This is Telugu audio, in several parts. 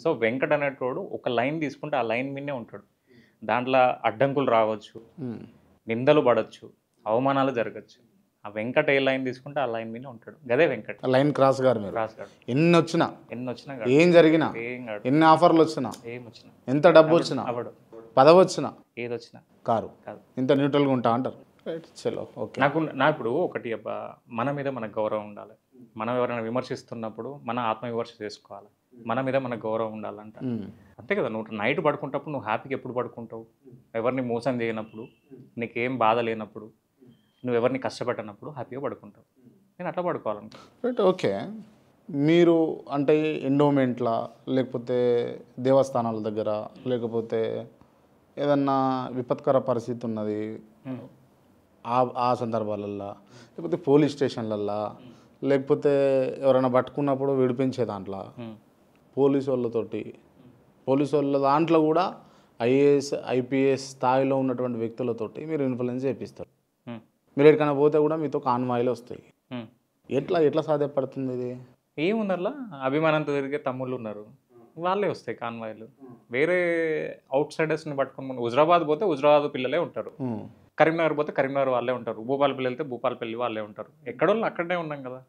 సో, వెంకట్ అనేటోడు ఒక లైన్ తీసుకుంటే ఆ లైన్ మీదనే ఉంటాడు. దాంట్లో అడ్డంకులు రావచ్చు, హ్మ్. నిందలు పడొచ్చు, అవమానాలు జరగచ్చు. ఆ వెంకట్ ఏ లైన్ తీసుకుంటే ఆ లైన్ మీదనే ఉంటాడు. గదే వెంకట్. లైన్ క్రాస్ గారు మీరు. రాసుగాడు. ఎన్నొచ్చినా, ఎన్నొచ్చినా ఏం జరిగినా, ఏం గాడు. ఎన్ని ఆఫర్లు వచ్చినా, ఏమొచ్చినా. ఎంత డబ్బు వచ్చినా, అవడు. పదవి వచ్చినా ఏదొచ్చినా. కారు. కాదు. ఇంత న్యూట్రల్గా ఉంటా అంటారు. రైట్, చలో ఓకే. నా ఇప్పుడు ఒకటి అబ్బా, మన మీద మనకు గౌరవం ఉండాలి. మనం ఎవరైనా విమర్శిస్తున్నప్పుడు మన ఆత్మవిమర్శ చేసుకోవాలి. మన మీద మనకు గౌరవం ఉండాలంట. అంతే కదా, నువ్వు నైట్ పడుకుంటప్పుడు నువ్వు హ్యాపీగా ఎప్పుడు పడుకుంటావు? ఎవరిని మోసం చేయనప్పుడు, నీకేం బాధ లేనప్పుడు, నువ్వు ఎవరిని కష్టపెట్టనప్పుడు హ్యాపీగా పడుకుంటావు. నేను అట్లా పడుకోవాలనుకో. Right, okay. మీరు అంటే ఎండోమెంట్లా, లేకపోతే దేవస్థానాల దగ్గర, లేకపోతే ఏదన్నా విపత్కర పరిస్థితి ఉన్నది ఆ ఆ సందర్భాలల్లో, లేకపోతే పోలీస్ స్టేషన్లల్లో, లేకపోతే ఎవరైనా పట్టుకున్నప్పుడు విడిపించే దాంట్లో, పోలీసు వాళ్ళ దాంట్లో కూడా ఐఏఎస్ ఐపీఎస్ స్థాయిలో ఉన్నటువంటి వ్యక్తులతోటి మీరు ఇన్ఫ్లుయెన్స్ చేపిస్తారు. మీరు ఎక్కడికైనా పోతే కూడా మీతో కాన్వాయిలు వస్తాయి. ఎట్లా సాధ్యపడుతుంది ఇది? ఏముందర్లా అభిమానంతో తిరిగే తమ్ముళ్ళు ఉన్నారు, వాళ్ళే వస్తాయి కాన్వాయిలు. వేరే అవుట్ సైడర్స్ని పట్టుకుని హుజరాబాద్ పోతే హుజరాబాద్ పిల్లలే ఉంటారు, కరీంనగర్ పోతే కరీంనగర్ వాళ్ళే ఉంటారు, భూపాలపల్లి వెళ్తే భూపాలపల్లి వాళ్ళే ఉంటారు. ఎక్కడోళ్ళు అక్కడనే ఉన్నాం కదా.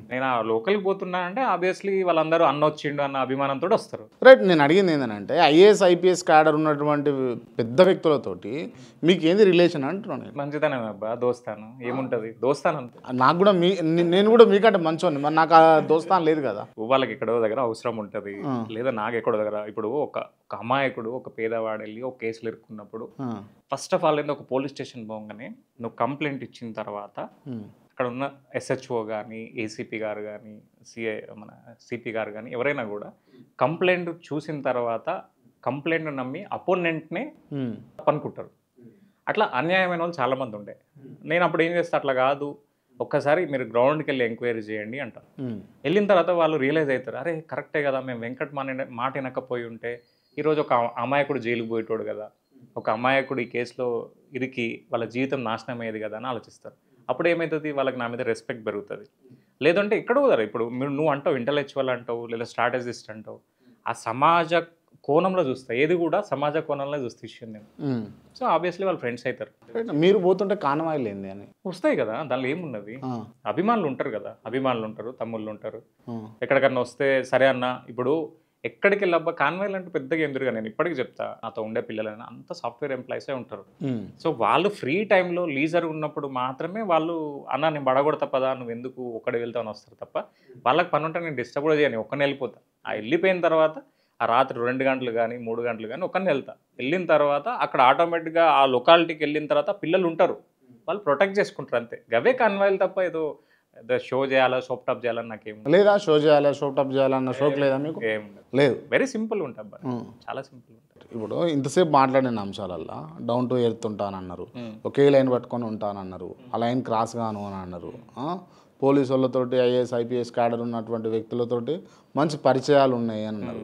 నేను ఆ లోకల్కి పోతున్నా అంటే ఆబ్వియస్లీ వాళ్ళందరూ అన్న వచ్చిండు అన్న అభిమానంతో వస్తారు. రైట్, నేను అడిగింది ఏంటంటే ఐఏఎస్ ఐపీఎస్ క్యాడర్ ఉన్నటువంటి పెద్ద వ్యక్తులతోటి మీకు ఏంది రిలేషన్ అంటున్నాను. మంచితనమే అబ్బా, దోస్తాను ఏముంటుంది, దోస్తాను అంతే. నాకు కూడా నేను కూడా మీకంటే మంచోని, మరి నాకు ఆ దోస్తాను లేదు కదా. వాళ్ళకి ఎక్కడో దగ్గర అవసరం ఉంటుంది, లేదా నాకు ఎక్కడో దగ్గర. ఇప్పుడు ఒక అమాయకుడు ఒక పేదవాడు వెళ్ళి ఒక కేసులు ఇరుక్కున్నప్పుడు ఫస్ట్ ఆఫ్ ఆల్ ఒక పోలీస్ స్టేషన్ పోగానే నువ్వు కంప్లైంట్ ఇచ్చిన తర్వాత అక్కడ ఉన్న ఎస్హెచ్ఓ కానీ ఏసీపీ గారు కానీ మన సిపి గారు కానీ ఎవరైనా కూడా కంప్లైంట్ చూసిన తర్వాత కంప్లైంట్ నమ్మి అపోనెంట్నే అనుకుంటారు. అట్లా అన్యాయమైన వాళ్ళు చాలామంది ఉండే. నేను అప్పుడు ఏం చేస్తా, అట్లా కాదు, ఒక్కసారి మీరు గ్రౌండ్కి వెళ్ళి ఎంక్వైరీ చేయండి అంటారు. వెళ్ళిన తర్వాత వాళ్ళు రియలైజ్ అవుతారు, అరే కరెక్టే కదా, మేము వెంకట్ మాట వినకపోయి ఉంటే ఈరోజు ఒక అమాయకుడు జైలుకు పోయేటోడు కదా, ఒక అమాయకుడు ఈ కేసులో ఇరికి వాళ్ళ జీవితం నాశనం అయ్యేది కదా అని ఆలోచిస్తారు. అప్పుడు ఏమవుతుంది, వాళ్ళకి నా మీద రెస్పెక్ట్ పెరుగుతుంది. లేదంటే ఇక్కడ కూడా ఇప్పుడు నువ్వు అంటావు ఇంటలెక్చువల్ అంటావు, లేదా స్ట్రాటజిస్ట్ అంటావు, ఆ సమాజ కోణంలో చూస్తా, ఏది కూడా సమాజ కోణంలో చూస్తే ఇష్యూ నేను. సో ఆబ్వియస్లీ వాళ్ళు ఫ్రెండ్స్ అవుతారు. మీరు పోతుంటే కాన్వాయిలు ఏంది అని వస్తాయి కదా, దానిలో ఏమున్నది, అభిమానులు ఉంటారు కదా, అభిమానులు ఉంటారు, తమ్ముళ్ళు ఉంటారు. ఎక్కడికన్నా వస్తే సరే అన్న, ఇప్పుడు ఎక్కడికి వెళ్ళబ్బా కాన్వాయిల్ అంటే పెద్దగా ఎందురుగా, నేను ఇప్పటికీ చెప్తా, నాతో ఉండే పిల్లలైనా అంత సాఫ్ట్వేర్ ఎంప్లాయీసే ఉంటారు. సో వాళ్ళు ఫ్రీ టైంలో లీజర్ ఉన్నప్పుడు మాత్రమే వాళ్ళు అన్న నేను బడగొడతా పదా, నువ్వు ఎందుకు ఒక్కడే వెళ్తావని వస్తారు తప్ప, వాళ్ళకి పని ఉంటే నేను డిస్టర్బ్ కూడా చేయను, ఒక్కనే వెళ్ళిపోతా. ఆ వెళ్ళిపోయిన తర్వాత ఆ రాత్రి 2 గంటలు కానీ 3 గంటలు కానీ ఒక్కనే వెళ్తా. వెళ్ళిన తర్వాత అక్కడ ఆటోమేటిక్గా ఆ లొకాలిటీకి వెళ్ళిన తర్వాత పిల్లలు ఉంటారు, వాళ్ళు ప్రొటెక్ట్ చేసుకుంటారు అంతే. గవే కాన్వాయిల్ తప్ప ఏదో షో చేయాలా షోప్ టాప్ చేయాలని నాకేం లేదా, షో చేయాలా షోప్ టాప్ చేయాలన్న షోక్ లేదా మీకు? ఏం లేదు, వెరీ సింపుల్ ఉంటుంది, చాలా సింపుల్ ఉంటుంది. ఇప్పుడు ఇంతసేపు మాట్లాడిన అంశాలల్లో డౌన్ టు ఎర్త్ ఉంటానన్నారు, ఒకే లైన్ పట్టుకొని ఉంటానన్నారు, ఆ లైన్ క్రాస్ గాను అని అన్నారు, పోలీసు వాళ్ళతోటి ఐఏఎస్ ఐపీఎస్ క్యాడర్ ఉన్నటువంటి వ్యక్తులతోటి మంచి పరిచయాలు ఉన్నాయి అన్నారు.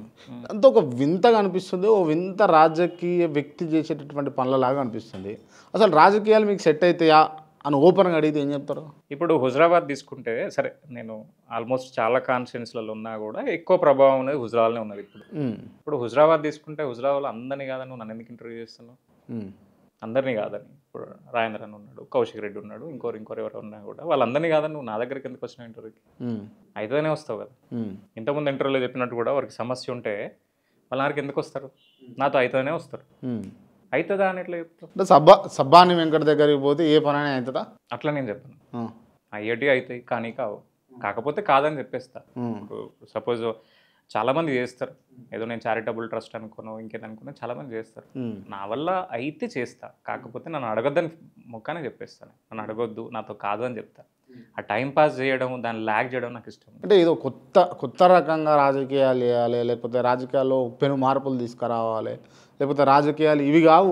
అంత ఒక వింతగా అనిపిస్తుంది, ఓ వింత రాజకీయ వ్యక్తి చేసేటటువంటి పనులలాగా అనిపిస్తుంది. అసలు రాజకీయాలు మీకు సెట్ అవుతాయా అని ఓపెన్గా అడిగితే ఏం చెప్తారు? ఇప్పుడు హుజరాబాద్ తీసుకుంటే, సరే నేను ఆల్మోస్ట్ చాలా కాన్స్టిట్యున్సీలలో ఉన్నా కూడా ఎక్కువ ప్రభావం అనేది హుజరాబాద్నే ఉన్నది. ఇప్పుడు హుజరాబాద్ తీసుకుంటే హుజరాబాద్లో అందరినీ కాదని నువ్వు నన్ను ఎందుకు ఇంటర్వ్యూ చేస్తున్నావు? అందరినీ కాదని, ఇప్పుడు రాజేంద్ర అని ఉన్నాడు, కౌశిక్ రెడ్డి ఉన్నాడు, ఇంకోరు ఎవరు ఉన్నా కూడా వాళ్ళందరినీ కాదని నువ్వు నా దగ్గరికి ఎందుకు వచ్చినావు ఇంటర్వ్యూకి? అయితేనే వస్తావు కదా. ఇంతకుముందు ఇంటర్వ్యూలో చెప్పినట్టు కూడా వారికి సమస్య ఉంటే వాళ్ళ దగ్గరికి ఎందుకు వస్తారు? నాతో అయితేనే వస్తారు. అవుతుందా అని ఎట్లా చెప్తావు? సబ్బాని వెంకట దగ్గరికి పోతే ఏ పని అయినా అవుతుందా? అట్లా నేను చెప్పాను, అయ్యేటి అవుతాయి కానీ కావు, కాకపోతే కాదని చెప్పేస్తా. సపోజ్ చాలామంది చేస్తారు, ఏదో నేను చారిటబుల్ ట్రస్ట్ అనుకున్నావు ఇంకేదనుకున్నా చాలామంది చేస్తారు, నా వల్ల అయితే చేస్తా, కాకపోతే నన్ను అడగొద్దని మొక్కనే చెప్పేస్తాను. నన్ను అడగొద్దు, నాతో కాదు అని చెప్తా. ఆ టైం పాస్ చేయడం, దాన్ని ల్యాగ్ చేయడం నాకు ఇష్టం. అంటే ఏదో కొత్త రకంగా రాజకీయాలు చేయాలి, లేకపోతే రాజకీయాల్లో పెను మార్పులు తీసుకురావాలి, లేకపోతే రాజకీయాలు ఇవి కావు